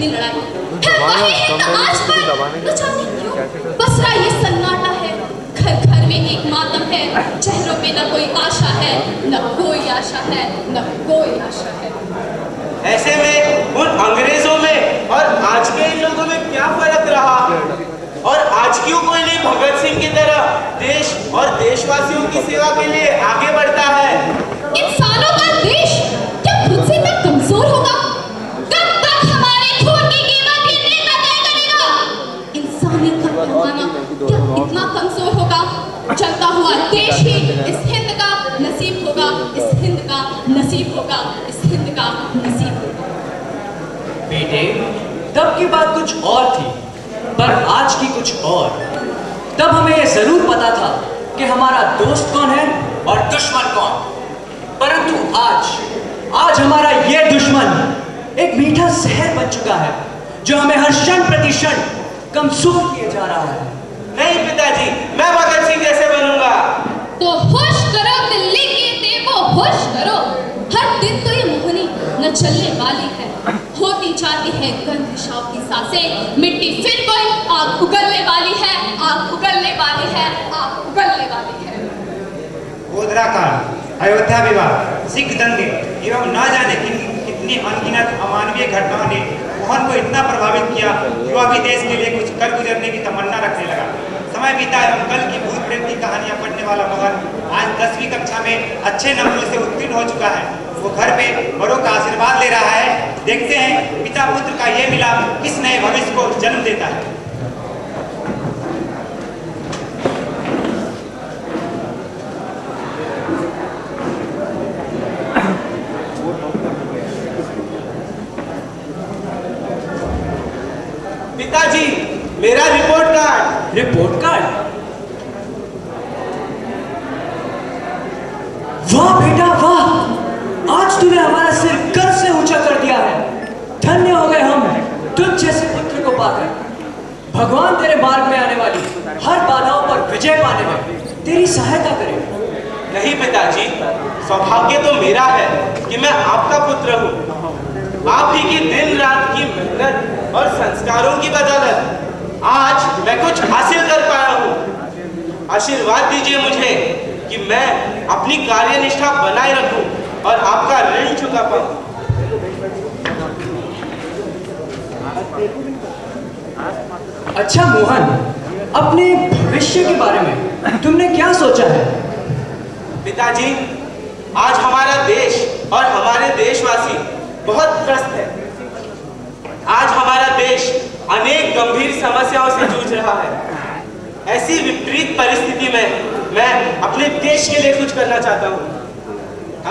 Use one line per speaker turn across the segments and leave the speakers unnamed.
अपनी लड़ाई। है वही है तो आज पर न जाने क्यों बस रहा ये सन्नाटा है। घर घर में एक मातम है, चेहरों पे न कोई आशा है, न कोई आशा है, न कोई आशा है।
ऐसे में उन अंग्रेजों में और आज के इन लोगों में क्या फर्क रहा? और आज क्यों कोई नहीं भगत सिंह की तरह देश और देशवासियों की सेवा के लिए आगे बढ़ता है?
इंसानों का देश क्या खुद से इतना कमजोर होगा? कब तक हमारे खून की कीमत ये नेता तय करेगा? इंसानियत का पैमाना क्या इतना कमजोर होगा? चलता हुआ देश ही इस हिंद का नसीब होगा, इस हिंद का नसीब होगा, इस हिंद का नसीब होगा।
बेटे, तब की बात कुछ और थी, पर आज की कुछ और। तब हमें यह जरूर पता था कि हमारा दोस्त कौन है और दुश्मन कौन, परंतु आज हमारा यह दुश्मन एक मीठा जहर बन चुका है जो हमें हर क्षण प्रतिक्षण कमजोर किए जा रहा है।
नहीं पिताजी, मैं भगत सिंह जैसे बनूंगा।
तो होश करो दिल्ली के देवो, होश करो। हर दिन तो ये मोहनी न चलने वाली है, होती जाती है गंध शौक की सांसें। मिट्टी फिर कोई आग उगलने वाली है, आग उगलने वाली है, आग उगलने वाली है।
गोधरा कांड, अयोध्या विवाद, सिख दंगे एवं न जाने कितनी अनगिनत अमानवीय घटनाओं ने मोहन को इतना प्रभावित किया कि वह भी देश के लिए कुछ कर गुजरने की तमन्ना रखने लगा। समय बीता एवं कल की भूत प्रेत की कहानियां पढ़ने वाला मोहन आज 10वीं कक्षा में अच्छे नंबरों से उत्तीर्ण हो चुका है। वो घर पे बड़ों का आशीर्वाद ले रहा है। देखते हैं पिता पुत्र का ये मिलाप किस नए भविष्य को जन्म देता है।
पिताजी, मेरा रिपोर्ट कार्ड।
Report card? वाह बेटा वाह, आज तूने हमारा सिर गर्व से ऊंचा कर दिया है। धन्य हो गए हम तुझ जैसे पुत्र को पाकर। भगवान तेरे मार्ग में आने वाली हर बाधाओं पर विजय पाने में तेरी सहायता करे।
नहीं पिताजी, सौभाग्य तो मेरा है कि मैं आपका पुत्र हूँ। आप ही की दिन रात की मेहनत और संस्कारों की बदौलत आज मैं कुछ हासिल कर पाया हूँ। आशीर्वाद दीजिए मुझे कि मैं अपनी कार्यनिष्ठा बनाए रखूं और आपका ऋण चुका पाऊं।
अच्छा मोहन, अपने भविष्य के बारे में तुमने क्या सोचा है?
पिताजी, आज हमारा देश और हमारे देशवासी बहुत त्रस्त है। आज हमारा देश अनेक गंभीर समस्याओं से जूझ रहा है। ऐसी विपरीत परिस्थिति में मैं अपने देश के लिए कुछ करना चाहता हूँ।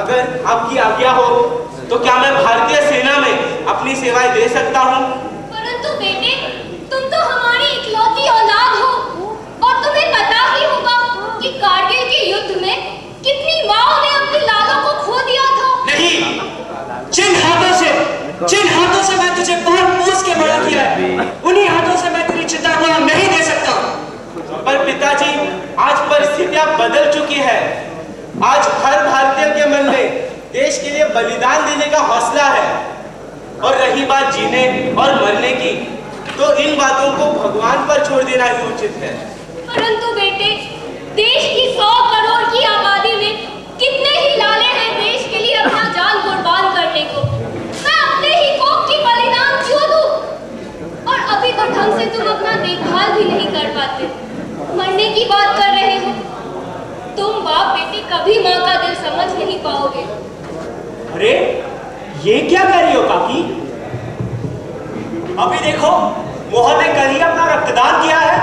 अगर आपकी आज्ञा हो तो क्या मैं भारतीय सेना में अपनी सेवाएं दे सकता हूँ?
परंतु बेटे, तुम तो हमारी इकलौती औलाद हो और तुम्हें पता ही होगा कि कारगिल के युद्ध में कितनी माओं ने अपने लालों को खो दिया था।
नहीं, जिन हाथों से मैं तुझे पाल पोस के बड़ा किया है, उन्हीं हाथों से मैं तेरी चिता को नहीं दे सकता।
पर पिताजी, आज परिस्थितियां बदल चुकी है। आज हर भारतीय के मन में देश के लिए बलिदान देने का हौसला है। और रही बात जीने और मरने की, तो इन बातों को भगवान पर छोड़ देना ही उचित है।
परंतु बेटे, देश की 100 करोड़ की आबादी में कितने ही लाले हैं देश के लिए अपना जान कुर्बान करने को। मैं अपने ही कौम की बलिदान क्यों दूं? और अभी तो ढंग से तुम अपना देखभाल भी नहीं कर पाते, मरने की बात कर रहे हो। तुम बाप बेटे कभी माँ का दिल समझ नहीं पाओगे।
अरे ये क्या कर रही हो काकी? अभी देखो, मोहन ने कल ही अपना रक्तदान किया है।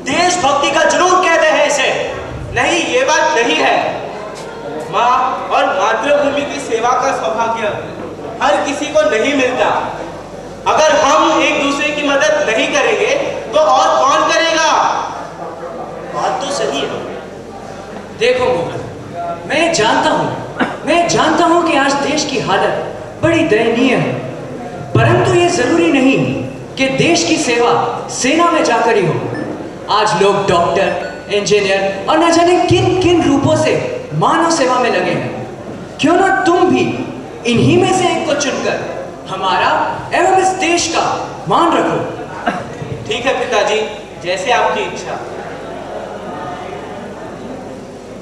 देशभक्ति का जुनून कहते हैं इसे।
नहीं, ये बात नहीं है। माँ और मातृभूमि की सेवा का सौभाग्य हर किसी को नहीं मिलता। अगर हम एक दूसरे की मदद नहीं करेंगे तो और कौन करेगा?
बात तो सही है। देखो मोहन, मैं जानता हूं कि आज देश की हालत बड़ी दयनीय है, परंतु ये जरूरी नहीं कि देश की सेवा सेना में जाकर ही हो। आज लोग डॉक्टर, इंजीनियर और न जाने किन किन रूपों से मानव सेवा में लगे हैं। क्यों ना तुम भी इन्हीं में से एक को चुनकर हमारा एवं इस देश का मान रखो।
ठीक है पिताजी, जैसे आपकी इच्छा।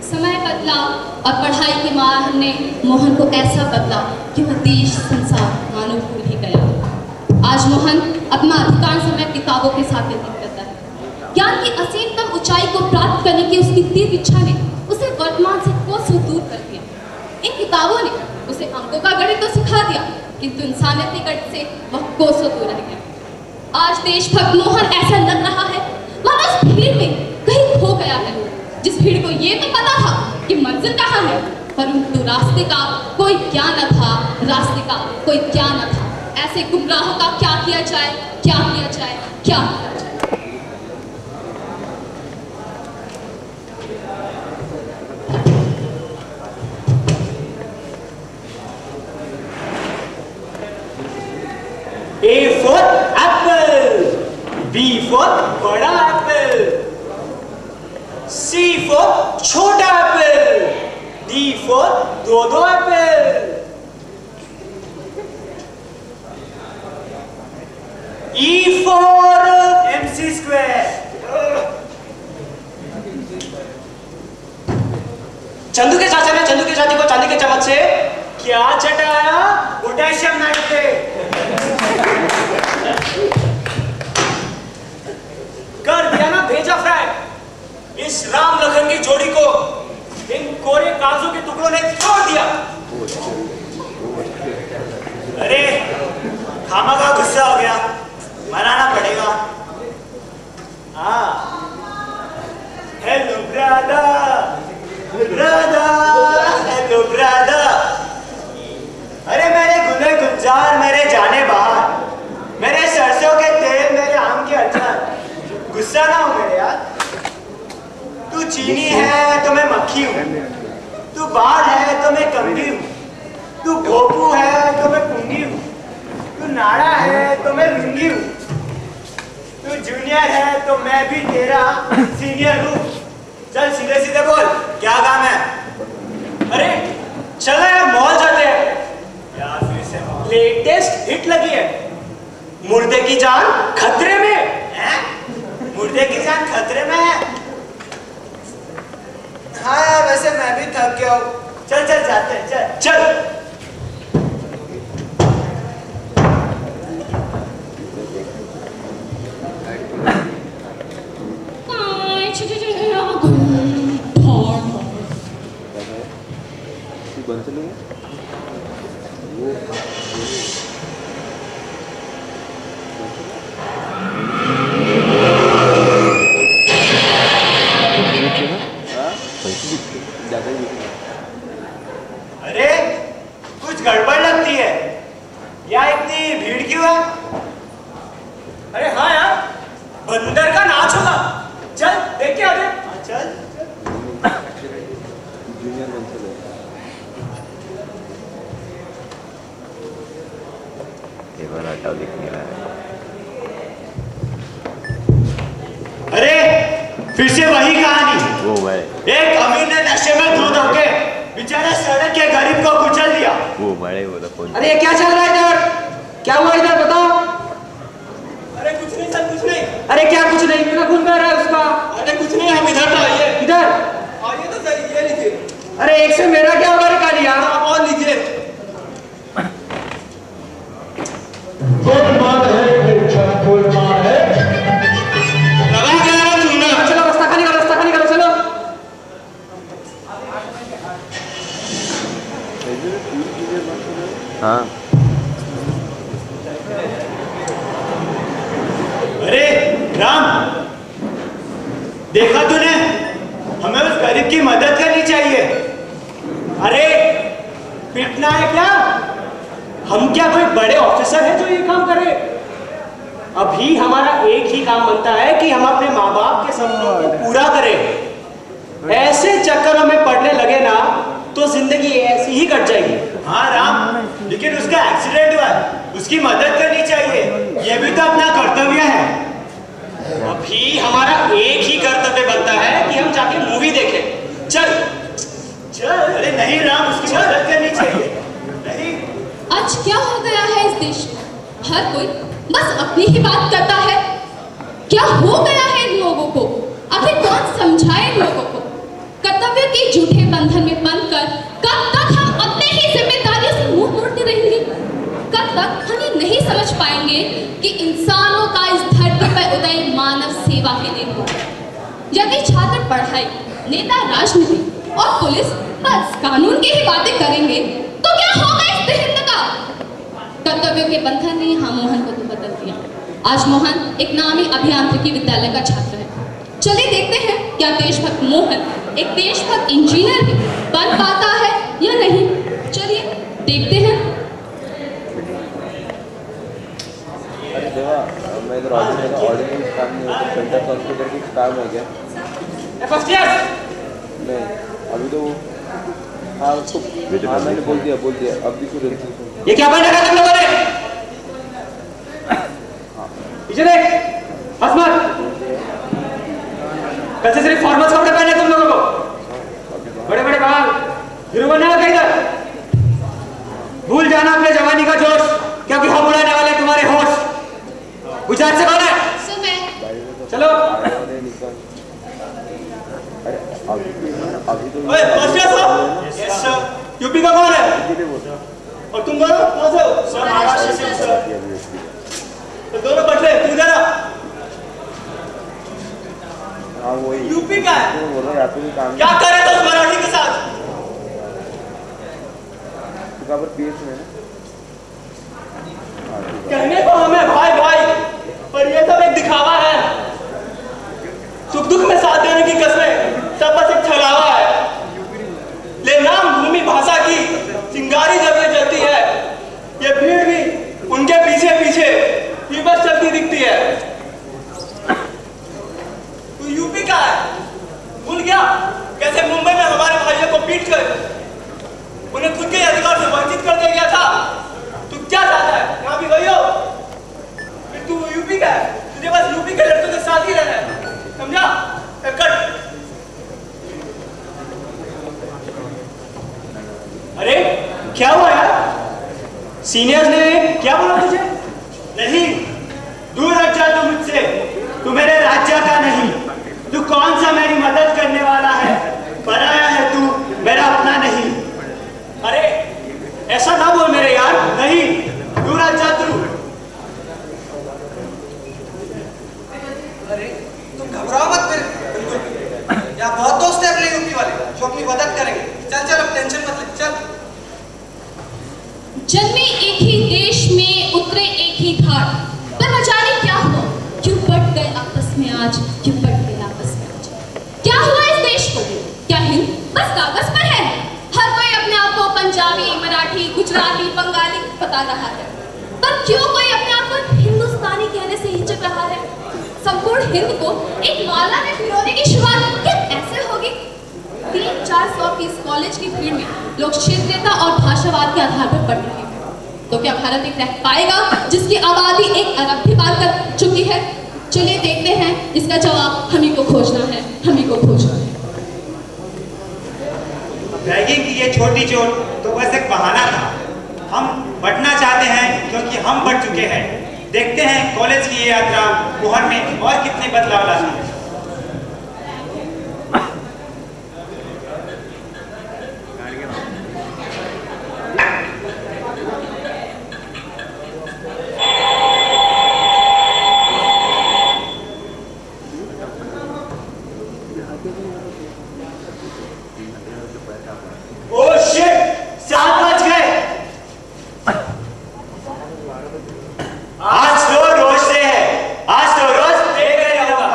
समय बदला और पढ़ाई के मार ने मोहन को ऐसा बदला कि वह देश, संसार मानो भूल ही गया। आज मोहन अपना अधिकांश समय किताबों के साथ व्यतीत करता है। ज्ञान की असीमतम ऊंचाई को प्राप्त करने की उसकी तीव्र इच्छा ने उसे वर्तमान से कोसों दूर कर दिया। इन किताबों ने उसे अंकों का गणित तो सिखा दिया, किंतु इंसानियत के गणित से वह कोसों दूर रह गया। आज देशभक्त मोहन ऐसा लग रहा है मानो उस भीड़ में कहीं खो गया है, जिस भीड़ को ये तो पता था कि मंजिल कहाँ है, परंतु रास्ते का कोई ज्ञान न था, रास्ते का कोई ज्ञान न था। ऐसे गुमराहों का क्या किया जाए, क्या किया जाए, क्या किया जाए।
A for apple, B for बड़ा एप्पल, C for छोटा एप्पल, D for दो Apple, E for MC square। Chandu के चाचा ने चंदू की चाची को चांदी के चम्मच से क्या चटाया? Potassium nitrate. कर दिया ना भेजा फ्राई। इस राम लखन की जोड़ी को इन कोरे कागजों के टुकड़ों ने तोड़ दिया। अरे खामा का गुस्सा हो गया, मनाना पड़ेगा। हाँ, हेलो ब्रदर, हेलो ब्रदर। अरे मेरे गुले गुलजार, मेरे जाने बाहर, मेरे सरसों के तेल, मेरे आम के अचार, गुस्सा ना हो मेरे यार। तू चीनी है तो मैं मक्खी हूँ, तू बाढ़ है तो मैं कंघी हूँ, तू भोपू है तो मैं पुंगी हूँ, तू नाड़ा है तो मैं लुंगी हूँ, तू जूनियर है तो मैं भी तेरा सीनियर हूँ। चल सीधे सीधे बोल, क्या काम है? अरे चलो यार मॉल जाते हैं। यार फिर से लेटेस्ट हिट लगी है, मुर्दे की जान खतरे में है। मुर्दे की जान खतरे में है। हाँ यार वैसे मैं भी थक गया हूँ। चल चल जाते हैं, चल चल। अरे कुछ गड़बड़ लगती है, या इतनी भीड़ क्यों है? अरे हाँ यार, बंदर का नाच होगा। चल देख के आते। चल अरे फिर से वही कहानी।
वो भाई
एक अमीर ने नशे में धुत होके बेचारा सड़क के गरीब को कुचल दिया।
वो बड़े वो तो
अरे क्या चल रहा है इधर? क्या हुआ इधर बताओ? अरे कुछ नहीं सर, कुछ नहीं। अरे क्या कुछ नहीं? कितना खून बह रहा है उसका? अरे कुछ नहीं, हम इधर तो आइए। इधर आइए तो सही, ये लीजिए। अरे एक से मेरा क्या होगा कालिया? आप और लीजिए। लगा क्या रहा तुमने? चलो रास्ता खाली करो, रास्ता खाली करो, चलो।
हाँ
अरे राम, देखा तूने? हमें उस गरीब की मदद करनी चाहिए। अरे पिटना है क्या? हम क्या कोई बड़े ऑफिसर हैं जो ये काम करें? अभी हमारा एक ही काम बनता है कि हम अपने माँ बाप के सपनों को पूरा करें। ऐसे चक्करों में पड़ने लगे ना तो जिंदगी ऐसी ही कट जाएगी। हाँ राम, लेकिन उसका एक्सीडेंट हुआ है, उसकी मदद करनी चाहिए। यह भी तो अपना कर्तव्य है। अभी हमारा एक ही कर्तव्य बनता है कि हम जाके मूवी देखें। चल चल। अरे नहीं राम, उसकी मदद करनी चाहिए। नहीं।
आज क्या हो गया है इस देश बस अपनी ही बात करता है। क्या हो गया है इन लोगों को? आखिर कौन समझाए इन लोगों को? कर्तव्य के झूठे बंधन में बंधकर कब तक हम अपने ही जिम्मेदारियों से मुंह मोड़ते रहेंगे? कब तक हम ये नहीं समझ पाएंगे कि इंसानों का इस धरती पर उदय मानव सेवा के लिए हो। यदि छात्र पढ़ाई, नेता राजनीति और पुलिस बस कानून की ही बातें करेंगे तो क्या होगा इस हिंद का? कर्तव्यों के बंधन ने यहाँ मोहन को तो बदल दिया। आज मोहन एक नामी अभियांत्रिकी विद्यालय का छात्र है। चलिए देखते हैं क्या देशभक्त मोहन एक देशभक्त इंजीनियर भी बन पाता है या नहीं। चलिए देखते हैं।
अरे देवा, मैं इधर ऑर्डिनेंस काम नहीं होता, सेंटर कंप्यूटर की काम है क्या? नहीं, अभी तो हाँ उसको हाँ मैंने बोल दिया अब भी सुन।
ये क्या बन रहा है तुम लोगों ने? पीछे देख, हंस मत। कल से सिर्फ फॉर्मल कपड़े पहने तुम लोगों को। बड़े बड़े बाल, हीरो बनने लगा इधर। भूल जाना अपने जवानी का जोश, क्योंकि हम उड़ाने वाले तुम्हारे होश। गुजरात से कौन है? चलो।
अभी तो
यूपी का कौन है? और तुम दोनों कौन से हो? सर महाराष्ट्र से सर। तो दोनों बट रहे, तू जरा।
हाँ वही।
यूपी का है?
बोल रहा है काम।
क्या कर रहे थे उस मराठी के साथ?
तू कहाँ पर पीएच में?
कहने को हमें भाई भाई, पर ये सब एक दिखावा है। सुख दुख में साथ देने की कसमें सब बस एक छलावा है। ले नाम भूमि भाषा की चिंगारी जब ये जलती है, ये भीड़ भी उनके पीछे पीछे ही बस चलती दिखती है। तू यूपी का है, भूल गया कैसे मुंबई में हमारे भाइयों को पीट कर उन्हें खुद के अधिकार से वंचित कर दिया गया था। तू क्या चाहता है? यहाँ भी वही हो, फिर तू यूपी का है, तुझे बस यूपी के लड़कों के साथ ही रहना है, समझा? कट। अरे क्या हुआ यार? सीनियर्स ने क्या बोला तुझे? नहीं, दूर हट जा तू मुझसे, तू मेरे राज्य का नहीं। तू कौन सा मेरी मदद करने वाला है? पराया है तू, मेरा अपना नहीं। अरे ऐसा ना बोल मेरे यार, नहीं, दूर हट जा तू।
अरे तुम घबराओ मत मेरे, बिल्कुल। यहाँ बहुत दोस्त है अपने यूपी वाले जो अपनी मदद करेंगे। चल चल, अब टेंशन मत ले, चल।
जन्मे एक ही देश में, उतरे एक ही धार, पर न जाने क्या हुआ, क्यों बट गए आपस में आज, क्यों बट गए आपस में आज। क्या हुआ इस देश को? क्या हिंद बस कागज पर है? हर कोई अपने आप को पंजाबी, मराठी, गुजराती, बंगाली बता रहा है, पर क्यों कोई अपने आप को हिंदुस्तानी कहने से हिचक रहा है? संपूर्ण हिंद को एक माला में पिरोने की शुरुआत क्या ऐसे होगी? 300-400 की इस कॉलेज की भीड़ में लोग क्षेत्रीयता और भाषावाद के आधार पर पढ़ रहे हैं। तो क्या भारत एक रह पाएगा जिसकी आबादी 1 अरब भी पार कर चुकी है? चलिए देखते हैं, इसका जवाब हम ही को खोजना है, हम ही को खोजना है।
रैगिंग की ये छोटी चोट तो बस एक बहाना था। हम बढ़ना चाहते हैं क्योंकि हम बढ़ चुके हैं। देखते हैं कॉलेज की ये यात्रा मोहन में और कितने बदलाव लाती है।
ओह शिट, 7 बज गए। आज तो रोज से है, आज तो रोज देख रहे होगा।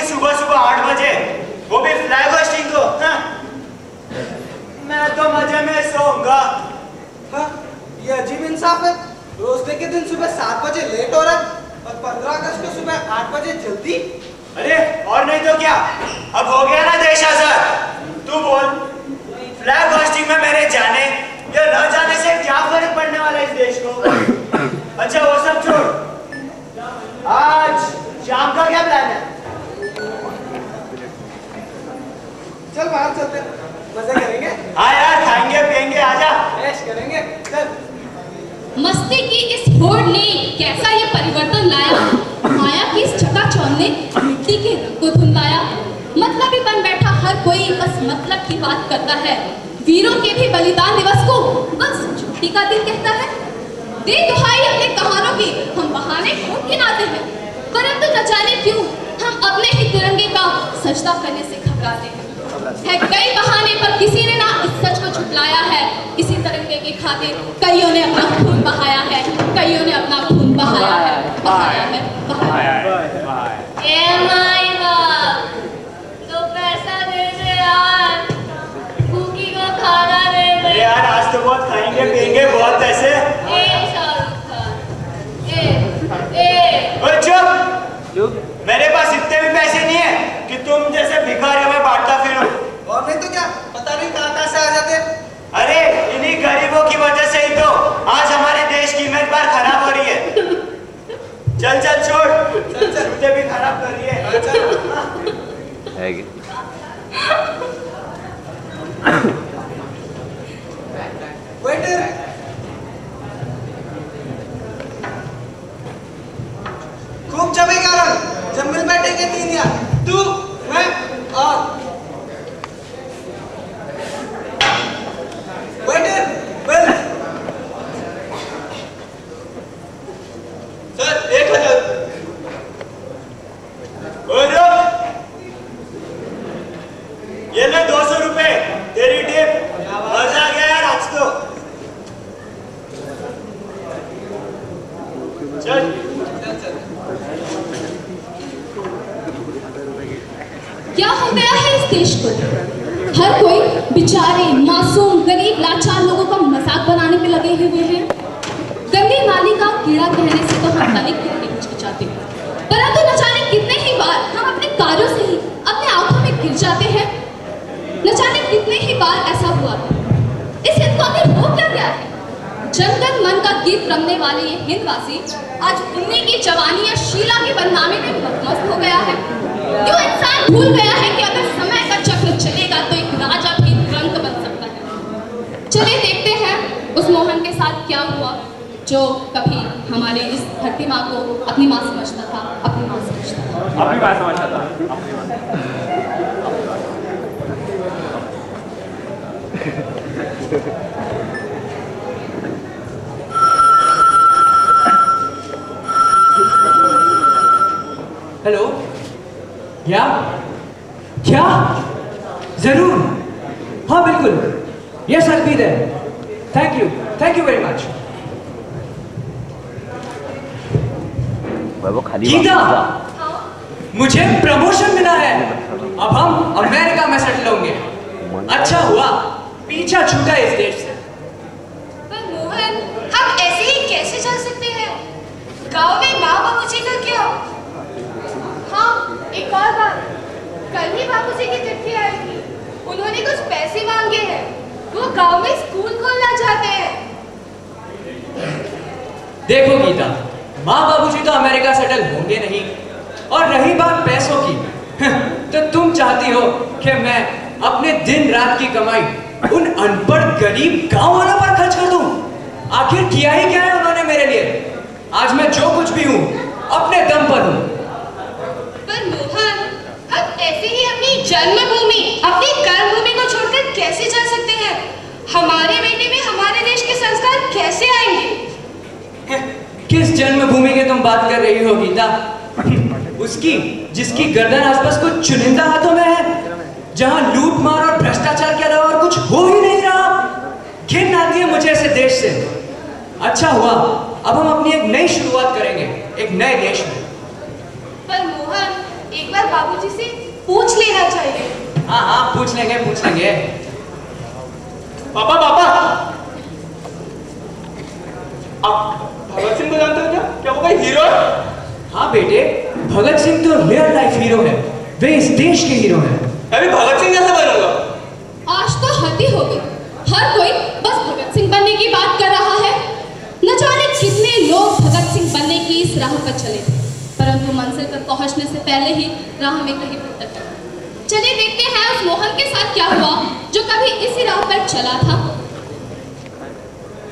सुबह सुबह 8 बजे, वो भी फ्लैग होस्टिंग को। मैं तो मजे में सोऊंगा।
हाँ, ये अजीब इंसाफ है। रोज डे के दिन सुबह 7 बजे लेट हो रहा है और 15 अगस्त को सुबह 8 बजे जल्दी।
अरे और नहीं तो क्या, अब हो गया ना देश आजाद। तू बोल, फ्लैग होस्टिंग में मेरे जाने या न जाने से क्या फर्क पड़ने वाला है इस देश को। अच्छा वो सब छोड़, आज शाम का क्या प्लान है?
चल बाहर चलते हैं, मजे करेंगे।
हाँ यार, खाएंगे पिएंगे, आजा।
ऐश करेंगे, चल।
मस्ती की इस होड़ ने कैसा ये परिवर्तन लाया। माया की इस चकाचौंध ने मिट्टी के रंग को धुंधलाया। मतलबी बन बैठा हर कोई बस मतलब की बात करता है। वीरों के भी बलिदान दिवस को बस छुट्टी का दिन कहता है। दे दुहाई अपने कहानों की, हम बहाने खूब गिनाते हैं, परंतु न जाने क्यों हम अपने ही तिरंगे का सजदा करने से घबराते हैं। कई बहाने पर किसी ने ना इस सच को छुपलाया है। इसी तिरंगे की खातिर कईयों ने अपना खून बहाया है, कईयों ने अपना खून बहाया है, बहाया है, बहाया है। ए माई बाप, तो पैसा दे दे यार, भूखी को खाना दे दे।
यार आज तो बहुत खाएंगे पिएंगे, बहुत पैसे।
ए शाहरुख खान, ए
चुप। मेरे पास इतने भी पैसे नहीं है कि तुम जैसे भिखारियों में बांटता फिरूं।
और नहीं तो क्या, पता नहीं कहाँ से आ जाते।
अरे इन्हीं गरीबों की वजह से ही तो आज हमारे देश की इमेज बार खराब हो रही है। चल चल छोड़, चल जूते भी खराब कर रही है।
वेटर, खूब जमेगा रंग, जब मिल बैठेंगे 3 यार, तू मैं और वेटर। Well
sir 1000। ये ले 200 रुपए, तेरी टिप। मजा आ गया यार आज तो। चल
क्या हो गया है इस देश को? हर कोई बेचारे मासूम गरीब लाचार लोगों का मजाक बनाने में लगे हुए हैं। गंदी नाली का कीड़ा कहने से तो हम तनिक भी नहीं हिचकिचाते, परंतु न जाने कितने ही बार हम अपने कार्यों से ही अपने आंखों में गिर जाते हैं। न जाने कितने ही बार ऐसा हुआ है। इस हिंद को आखिर हो क्या गया है? जनगण मन का गीत रमने वाले ये हिंदवासी आज उन्हीं की जवानी या शीला की बदनामी में मस्त हो गया है। क्यों इंसान भूल गया है कि अगर समय का चक्र चलेगा तो एक राजा भी तुरंत बन सकता है। चलिए देखते हैं उस मोहन के साथ क्या हुआ जो कभी हमारे इस धरती माँ को अपनी माँ समझता था, अपनी माँ समझता था,
अपनी बात समझता था।
हेलो, क्या क्या जरूर, हाँ बिल्कुल, yes I will be there. Thank you very much.
वो खाली
गीता, मुझे प्रमोशन मिला है, अब हम अमेरिका में सेटल होंगे। अच्छा हुआ पीछा छूटा इस देश से।
पर मोहन, हम ऐसे ही कैसे चल सकते हैं? गांव में माँ बाबूजी का क्या? हाँ, एक और बात, कल ही बाबूजी की चिट्ठी आई थी, उन्होंने कुछ पैसे मांगे हैं, वो गांव में स्कूल खोलना चाहते हैं।
देखो गीता, माँ बाबूजी तो अमेरिका सेटल होंगे नहीं, और रही बात पैसों की, तो तुम चाहती हो कि मैं अपने दिन रात की कमाई उन अनपढ़ गरीब गांव वालों पर खर्च कर दूं? आखिर किया ही क्या है उन्होंने मेरे लिए? आज मैं जो कुछ भी हूं अपने दम पर हूं।
पर मोहन, हम ऐसे ही अपनी जन्मभूमि, अपनी कर्मभूमि को छोड़कर कैसे चल सकते हैं? हमारे बेटे में हमारे देश के संस्कार कैसे आएंगे?
किस जन्मभूमि की तुम बात कर रही हो गीता? उसकी जिसकी गर्दन आसपास कुछ चुनिंदा हाथों में है, जहां लूट मार और भ्रष्टाचार के अलावा और कुछ हो ही नहीं रहा। घिन आती है मुझे ऐसे देश से। अच्छा हुआ अब हम अपनी एक नई शुरुआत करेंगे, एक नए देश में।
पर मोहन, एक एक बार बाबूजी से पूछ लेना चाहिए।
हाँ हाँ पूछ लेंगे पूछ लेंगे।
पापा पापा, आप भगत सिंह को जानते हो क्या? क्या वो कोई हीरो है?
हाँ बेटे, भगत सिंह तो रियल लाइफ हीरो है। वे इस देश के हीरो हैं।
अभी भगत सिंह कैसे बनूंगा?
आज तो हद ही हो गई। हर कोई बस भगत सिंह बनने की बात कर रहा है। न जाने कितने लोग भगत सिंह बनने की इस राह पर चले, परंतु मंजिल तक पहुंचने से पहले ही राह में कहीं भटक गए। चलिए देखते हैं उस मोहन के साथ क्या हुआ जो कभी इसी राह पर चला था।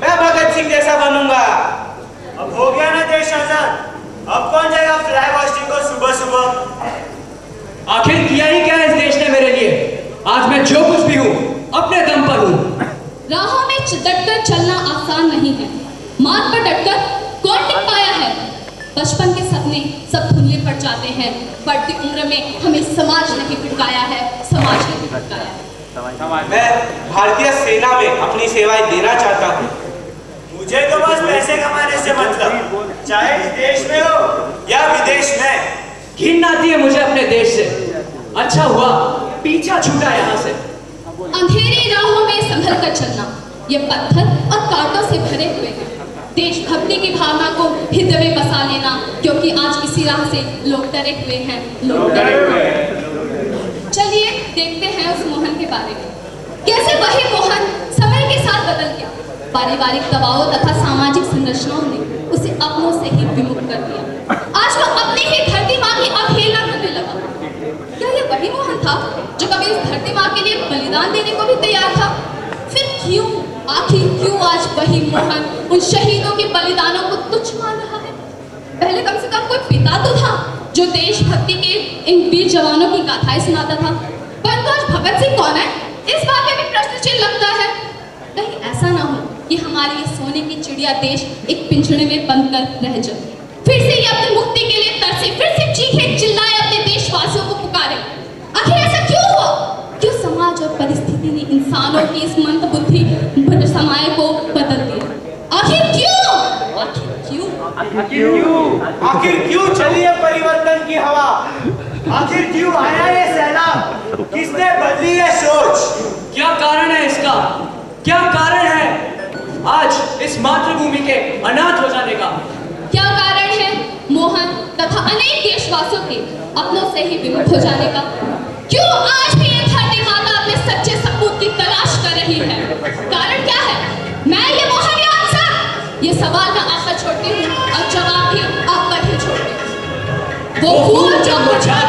मैं भगत सिंह जैसा बनूंगा।
अब हो गया ना देश आजाद। अब कौन जाएगा फ्लैग होस्टिंग को सुबह सुबह?
आखिर किया ही क्या इस देश ने मेरे लिए? आज मैं जो कुछ भी हूँ अपने दम पर हूँ।
राहों में डटकर चलना आसान नहीं है। मार्ग पर डटकर कौन टिक पाया है? बचपन के सपने सब धुंधले पड़ जाते हैं। बढ़ती उम्र में हमें समाज नहीं भटकाया है, समाज ने भी भटकाया है।
मैं भारतीय सेना में अपनी सेवाएं देना चाहता हूँ।
मुझे तो बस पैसे कमाने से मतलब, चाहे इस देश में हो या विदेश में।
घिन आती है मुझे अपने देश से। अच्छा हुआ पीछा छूटा यहाँ से।
अंधेरी राहों में संभल कर चलना, ये पत्थर और कांटों से भरे हुए हैं। देशभक्ति की भावना को हृदय में बसा लेना, क्योंकि आज इसी राह से लोग डरे हुए हैं, लोग डरे हुए हैं। चलिए देखते हैं उस मोहन के बारे में। कैसे वही मोहन समय के साथ बदल गया। पारिवारिक दबावों तथा सामाजिक संरचनाओं ने उसे अपनों से ही विमुख कर दिया। आज वो अपनी ही धरती माँ की अवहेलना करने लगा। क्या ये वही मोहन था जो कभी इस धरती माँ के लिए बलिदान देने को भी तैयार था? फिर क्यों, आखिर क्यों आज वही मोहन उन शहीदों के बलिदानों को तुच्छ मान रहा है? पहले कम से कम कोई पिता तो था जो देशभक्ति के इन वीर जवानों की गाथाएं सुनाता था। परंतु आज भगत सिंह कौन है? इस बात में भी प्रश्न चिन्ह लगता है। कहीं ऐसा ना हो कि हमारी ये सोने की चिड़िया देश एक पिंजरे में बंद कर रह जाए। फिर से ये अपनी मुक्ति के लिए तरसे, फिर से चीखे चिल्लाए, अपने देशवासियों को पुकारे। आखिर ऐसा क्यों हुआ? क्यों समाज और परिस्थिति ने इंसानों की इस मंद बुद्धि समय को बदल दिया? आखिर क्यों? आखिर क्यों?
आखिर क्यों चली है परिवर्तन की हवा? आखिर क्यों आया ये सैलाब? किसने बदली है सोच?
क्या कारण है इसका? क्या कारण है आज इस मातृभूमि के अनाथ हो जाने का?
क्या कारण है मोहन तथा अनेक देशवासियों के अपनों से ही विमुख हो जाने का? क्यों आज भी ये धरती माता अपने सच्चे सपूत की तलाश कर रही है? कारण क्या है? मैं ये मोहन या आंसर? ये सवाल मैं आप पर छोड़ती हूँ और जवाब भी आप पर ही छोड़ती हूँ। वो फूल जो मुरझा